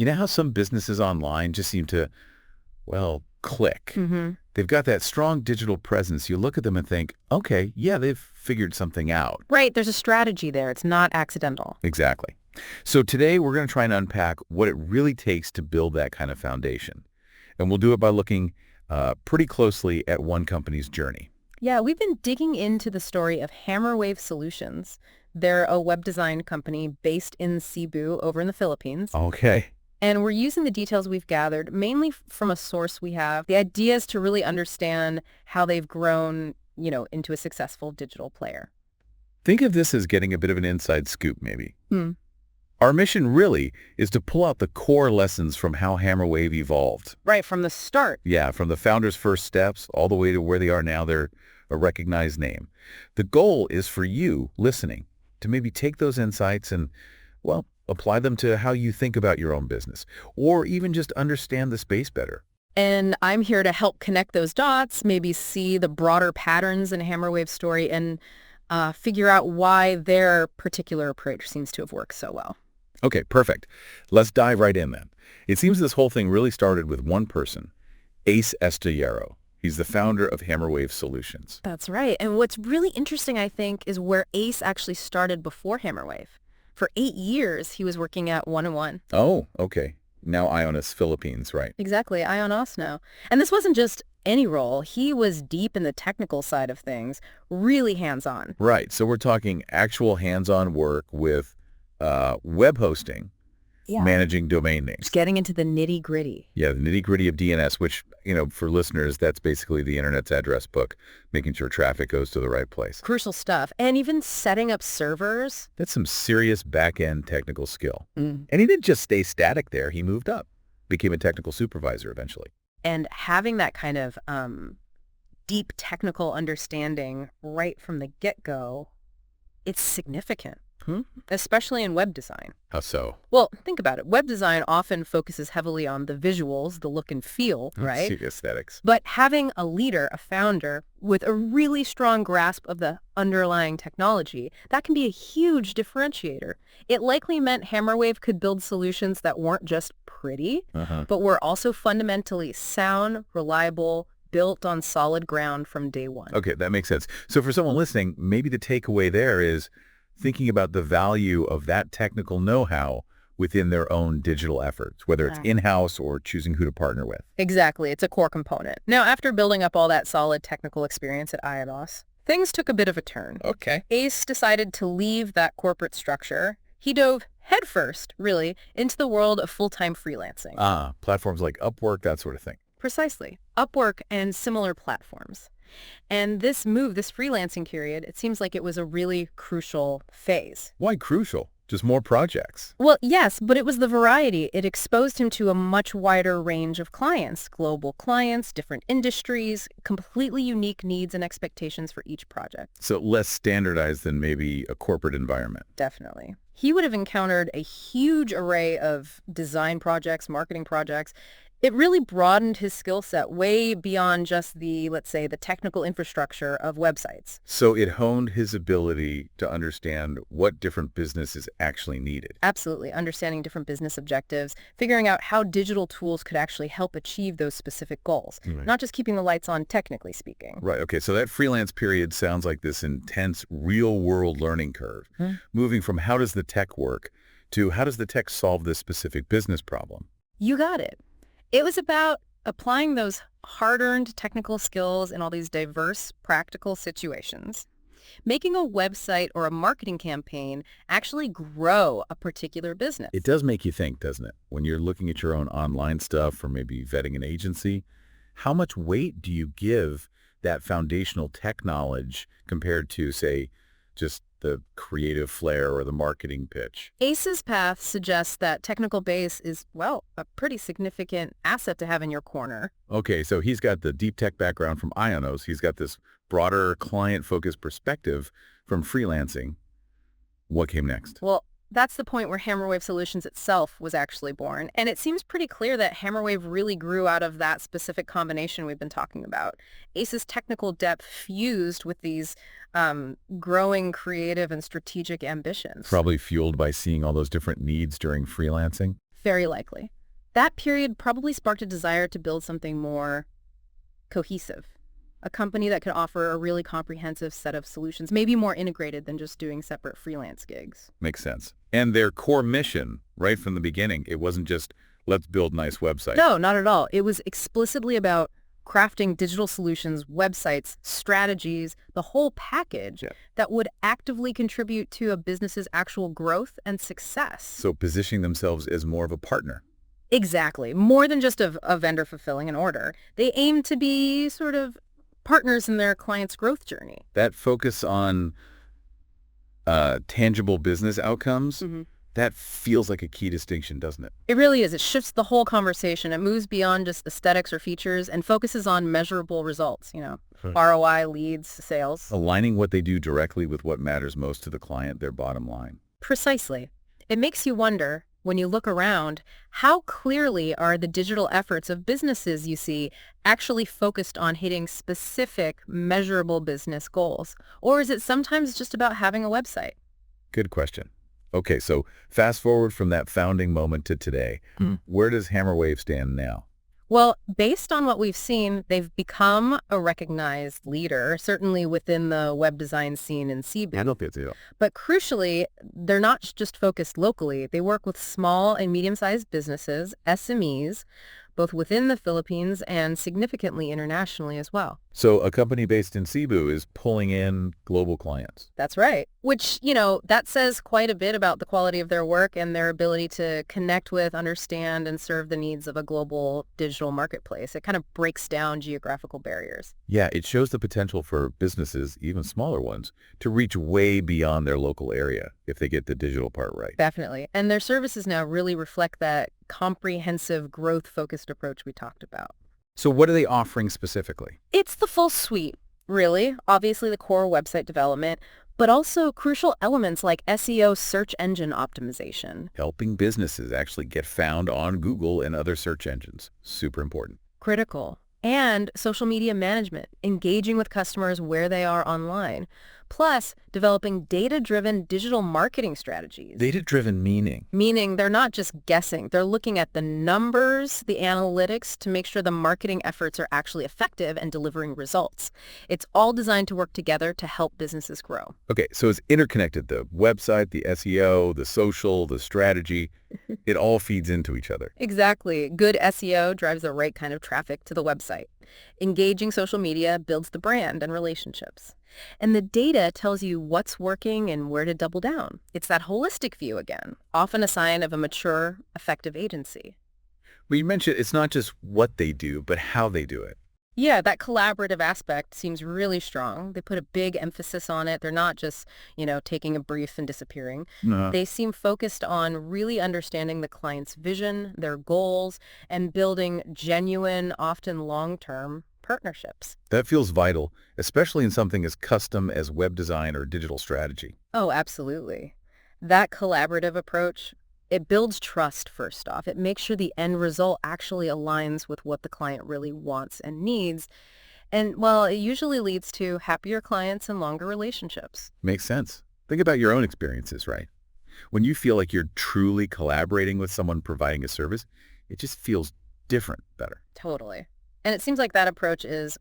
You know how some businesses online just seem to, well, click. Mm-hmm. They've got that strong digital presence. You look at them and think, okay, yeah, they've figured something out. Right, there's a strategy there. It's not accidental. Exactly. So today we're going to try and unpack what it really takes to build that kind of foundation. And we'll do it by looking pretty closely at one company's journey. Yeah, we've been digging into the story of Hammerwave Solutions. They're a web design company based in Cebu over in the Philippines. Okay. And we're using the details we've gathered, mainly from a source we have. The idea is to really understand how they've grown, into a successful digital player. Think of this as getting a bit of an inside scoop, maybe. Hmm. Our mission really is to pull out the core lessons from how Hammerwave evolved. Right, from the start. Yeah, from the founder's first steps all the way to where they are now. They're a recognized name. The goal is for you, listening, to maybe take those insights and, well, apply them to how you think about your own business, or even just understand the space better. And I'm here to help connect those dots, maybe see the broader patterns in Hammerwave's story and figure out why their particular approach seems to have worked so well. Okay, perfect. Let's dive right in then. It seems this whole thing really started with one person, Ace Estillero. He's the founder of Hammerwave Solutions. That's right. And what's really interesting, I think, is where Ace actually started before Hammerwave. For 8 years, he was working at 1&1. Oh, okay. Now IONOS Philippines, right? Exactly, IONOS now. And this wasn't just any role. He was deep in the technical side of things, really hands-on. Right. So we're talking actual hands-on work with web hosting, managing domain names. Just getting into the nitty-gritty. Yeah, the nitty-gritty of DNS, which, for listeners, that's basically the Internet's address book, making sure traffic goes to the right place. Crucial stuff. And even setting up servers. That's some serious back-end technical skill. Mm. And he didn't just stay static there. He moved up, became a technical supervisor eventually. And having that kind of deep technical understanding right from the get-go, it's significant. Especially in web design. How so? Well, think about it. Web design often focuses heavily on the visuals, the look and feel, right? See the aesthetics. But having a leader, a founder, with a really strong grasp of the underlying technology, that can be a huge differentiator. It likely meant Hammerwave could build solutions that weren't just pretty, but were also fundamentally sound, reliable, built on solid ground from day one. Okay, that makes sense. So for someone listening, maybe the takeaway there is thinking about the value of that technical know-how within their own digital efforts, whether it's in-house or choosing who to partner with. Exactly. It's a core component. Now, after building up all that solid technical experience at IONOS, things took a bit of a turn. Okay. Ace decided to leave that corporate structure. He dove headfirst, really, into the world of full-time freelancing. Platforms like Upwork, that sort of thing. Precisely. Upwork and similar platforms. And this move, this freelancing period, it seems like it was a really crucial phase. Why crucial? Just more projects. Well, yes, but it was the variety. It exposed him to a much wider range of clients, global clients, different industries, completely unique needs and expectations for each project. So less standardized than maybe a corporate environment. Definitely. He would have encountered a huge array of design projects, marketing projects. It really broadened his skill set way beyond just the, let's say, the technical infrastructure of websites. So it honed his ability to understand what different businesses actually needed. Absolutely. Understanding different business objectives, figuring out how digital tools could actually help achieve those specific goals, not just keeping the lights on, technically speaking. Right. Okay. So that freelance period sounds like this intense real-world learning curve, moving from how does the tech work to how does the tech solve this specific business problem? You got it. It was about applying those hard-earned technical skills in all these diverse, practical situations, making a website or a marketing campaign actually grow a particular business. It does make you think, doesn't it? When you're looking at your own online stuff or maybe vetting an agency, how much weight do you give that foundational tech knowledge compared to, say, just the creative flair or the marketing pitch? Ace's path suggests that technical base is, well, a pretty significant asset to have in your corner. Okay, so he's got the deep tech background from IONOS. He's got this broader client-focused perspective from freelancing. What came next? Well, that's the point where Hammerwave Solutions itself was actually born. And it seems pretty clear that Hammerwave really grew out of that specific combination we've been talking about. Ace's technical depth fused with these growing creative and strategic ambitions. Probably fueled by seeing all those different needs during freelancing. Very likely. That period probably sparked a desire to build something more cohesive, a company that could offer a really comprehensive set of solutions, maybe more integrated than just doing separate freelance gigs. Makes sense. And their core mission, right from the beginning, it wasn't just, let's build nice websites. No, not at all. It was explicitly about crafting digital solutions, websites, strategies, the whole package that would actively contribute to a business's actual growth and success. So positioning themselves as more of a partner. Exactly. More than just a vendor fulfilling an order. They aim to be sort of partners in their client's growth journey. That focus on tangible business outcomes, that feels like a key distinction, doesn't it? It really is. It shifts the whole conversation. It moves beyond just aesthetics or features and focuses on measurable results, ROI, leads, sales. Aligning what they do directly with what matters most to the client, their bottom line. Precisely. It makes you wonder, when you look around, how clearly are the digital efforts of businesses you see actually focused on hitting specific, measurable business goals? Or is it sometimes just about having a website? Good question. Okay, so fast forward from that founding moment to today. Where does Hammerwave stand now? Well, based on what we've seen, they've become a recognized leader, certainly within the web design scene in Cebu. But crucially, they're not just focused locally. They work with small and medium-sized businesses, SMEs, both within the Philippines and significantly internationally as well. So a company based in Cebu is pulling in global clients. That's right. Which, that says quite a bit about the quality of their work and their ability to connect with, understand, and serve the needs of a global digital marketplace. It kind of breaks down geographical barriers. Yeah, it shows the potential for businesses, even smaller ones, to reach way beyond their local area if they get the digital part right. Definitely. And their services now really reflect that comprehensive, growth-focused approach we talked about. So what are they offering specifically? It's the full suite, really. Obviously the core website development, but also crucial elements like SEO, search engine optimization. Helping businesses actually get found on Google and other search engines. Super important. Critical. And social media management, engaging with customers where they are online. Plus, developing data-driven digital marketing strategies. Data-driven meaning? Meaning they're not just guessing. They're looking at the numbers, the analytics, to make sure the marketing efforts are actually effective and delivering results. It's all designed to work together to help businesses grow. Okay, so it's interconnected. The website, the SEO, the social, the strategy, it all feeds into each other. Exactly. Good SEO drives the right kind of traffic to the website. Engaging social media builds the brand and relationships. And the data tells you what's working and where to double down. It's that holistic view again, often a sign of a mature, effective agency. But you mentioned it's not just what they do, but how they do it. Yeah, that collaborative aspect seems really strong. They put a big emphasis on it. They're not just, taking a brief and disappearing. No. They seem focused on really understanding the client's vision, their goals, and building genuine, often long-term partnerships. That feels vital, especially in something as custom as web design or digital strategy. Oh, absolutely. That collaborative approach, it builds trust first off. It makes sure the end result actually aligns with what the client really wants and needs. And, well, it usually leads to happier clients and longer relationships. Makes sense. Think about your own experiences, right? When you feel like you're truly collaborating with someone providing a service, it just feels different, better. Totally. And it seems like that approach is,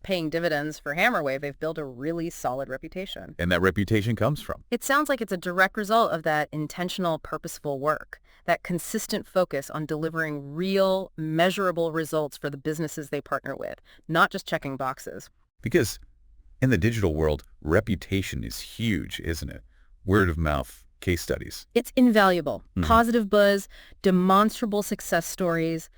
paying dividends for Hammerwave. They've built a really solid reputation. And that reputation comes from? It sounds like it's a direct result of that intentional, purposeful work, that consistent focus on delivering real, measurable results for the businesses they partner with, not just checking boxes. Because in the digital world, reputation is huge, isn't it? Word of mouth, case studies. It's invaluable. Positive buzz, demonstrable success stories.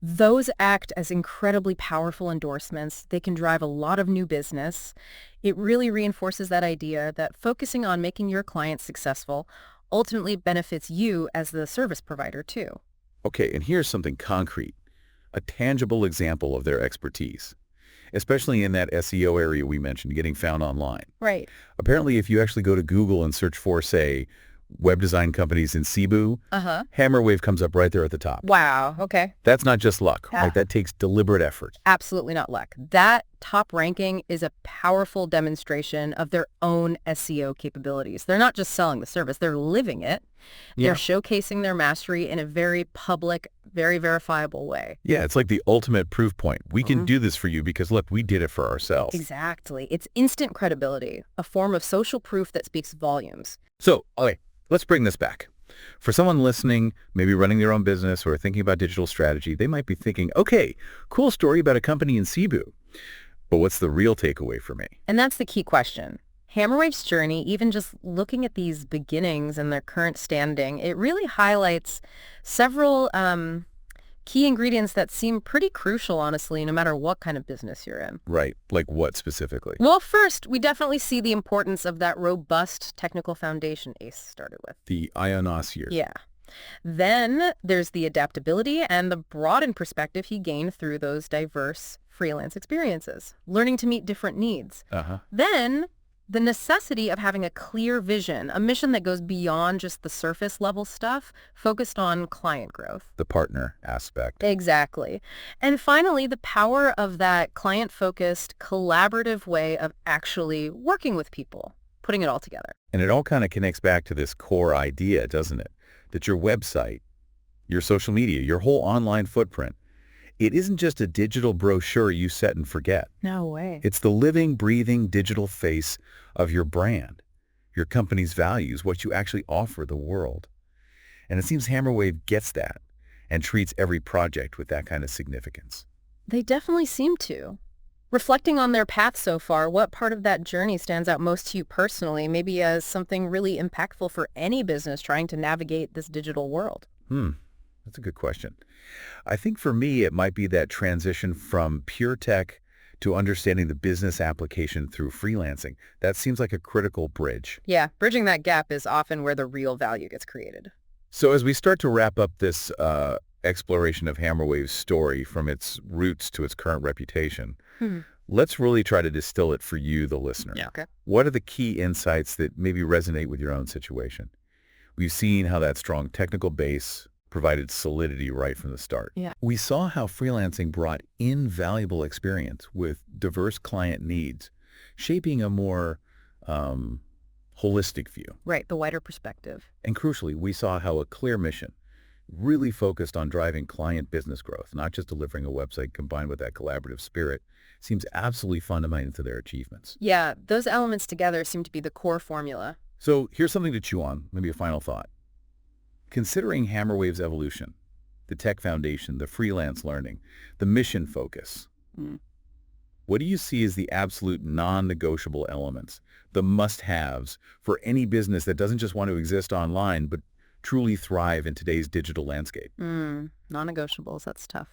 Those act as incredibly powerful endorsements. They can drive a lot of new business. It really reinforces that idea that focusing on making your clients successful ultimately benefits you as the service provider too. Okay, and here's something concrete, a tangible example of their expertise, especially in that SEO area we mentioned, getting found online. Right. Apparently, if you actually go to Google and search for, say, web design companies in Cebu, Hammerwave comes up right there at the top. Wow. Okay. That's not just luck, right? That takes deliberate effort. Absolutely not luck. That top ranking is a powerful demonstration of their own SEO capabilities. They're not just selling the service, they're living it. They're Yeah. showcasing their mastery in a very public, very verifiable way. Yeah, it's like the ultimate proof point. We can do this for you because, look, we did it for ourselves. Exactly. It's instant credibility, a form of social proof that speaks volumes. So, okay, let's bring this back. For someone listening, maybe running their own business or thinking about digital strategy, they might be thinking, okay, cool story about a company in Cebu. But what's the real takeaway for me? And that's the key question. Hammerwave's journey, even just looking at these beginnings and their current standing, it really highlights several key ingredients that seem pretty crucial, honestly, no matter what kind of business you're in. Right. Like what specifically? Well, first, we definitely see the importance of that robust technical foundation Ace started with. The IONOS year. Yeah. Then there's the adaptability and the broadened perspective he gained through those diverse freelance experiences, learning to meet different needs. Uh-huh. Then the necessity of having a clear vision, a mission that goes beyond just the surface level stuff, focused on client growth. The partner aspect. Exactly. And finally, the power of that client-focused, collaborative way of actually working with people, putting it all together. And it all kind of connects back to this core idea, doesn't it? That your website, your social media, your whole online footprint, it isn't just a digital brochure you set and forget. No way. It's the living, breathing digital face of your brand, your company's values, what you actually offer the world. And it seems Hammerwave gets that and treats every project with that kind of significance. They definitely seem to. Reflecting on their path so far, what part of that journey stands out most to you personally, maybe as something really impactful for any business trying to navigate this digital world? That's a good question. I think for me, it might be that transition from pure tech to understanding the business application through freelancing. That seems like a critical bridge. Yeah, bridging that gap is often where the real value gets created. So as we start to wrap up this exploration of Hammerwave's story from its roots to its current reputation, let's really try to distill it for you, the listener. Yeah, okay. What are the key insights that maybe resonate with your own situation? We've seen how that strong technical base provided solidity right from the start. Yeah. We saw how freelancing brought invaluable experience with diverse client needs, shaping a more holistic view. Right, the wider perspective. And crucially, we saw how a clear mission really focused on driving client business growth, not just delivering a website combined with that collaborative spirit, seems absolutely fundamental to their achievements. Yeah, those elements together seem to be the core formula. So here's something to chew on, maybe a final thought. Considering Hammerwave's evolution, the tech foundation, the freelance learning, the mission focus, what do you see as the absolute non-negotiable elements, the must-haves for any business that doesn't just want to exist online, but truly thrive in today's digital landscape? Non-negotiables, that's tough.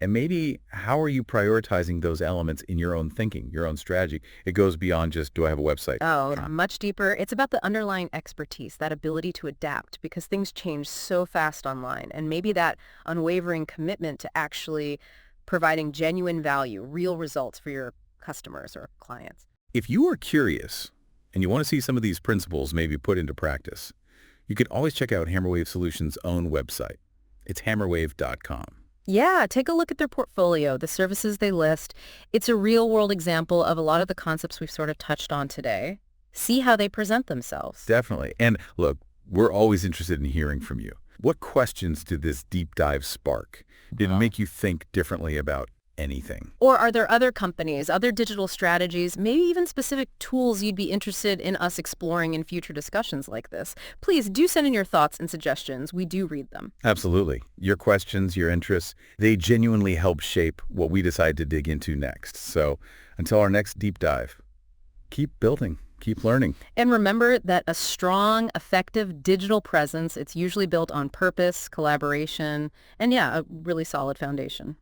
And maybe how are you prioritizing those elements in your own thinking, your own strategy? It goes beyond just, do I have a website? Oh, much deeper. It's about the underlying expertise, that ability to adapt, because things change so fast online. And maybe that unwavering commitment to actually providing genuine value, real results for your customers or clients. If you are curious and you want to see some of these principles maybe put into practice, you can always check out Hammerwave Solutions' own website. It's hammerwave.com. Yeah, take a look at their portfolio, the services they list. It's a real-world example of a lot of the concepts we've sort of touched on today. See how they present themselves. Definitely. And look, we're always interested in hearing from you. What questions did this deep dive spark? Did it make you think differently about anything? Or are there other companies, other digital strategies, maybe even specific tools you'd be interested in us exploring in future discussions like this? Please do send in your thoughts and suggestions. We do read them. Absolutely. Your questions, your interests, they genuinely help shape what we decide to dig into next. So until our next deep dive, keep building, keep learning. And remember that a strong, effective digital presence, it's usually built on purpose, collaboration, and yeah, a really solid foundation.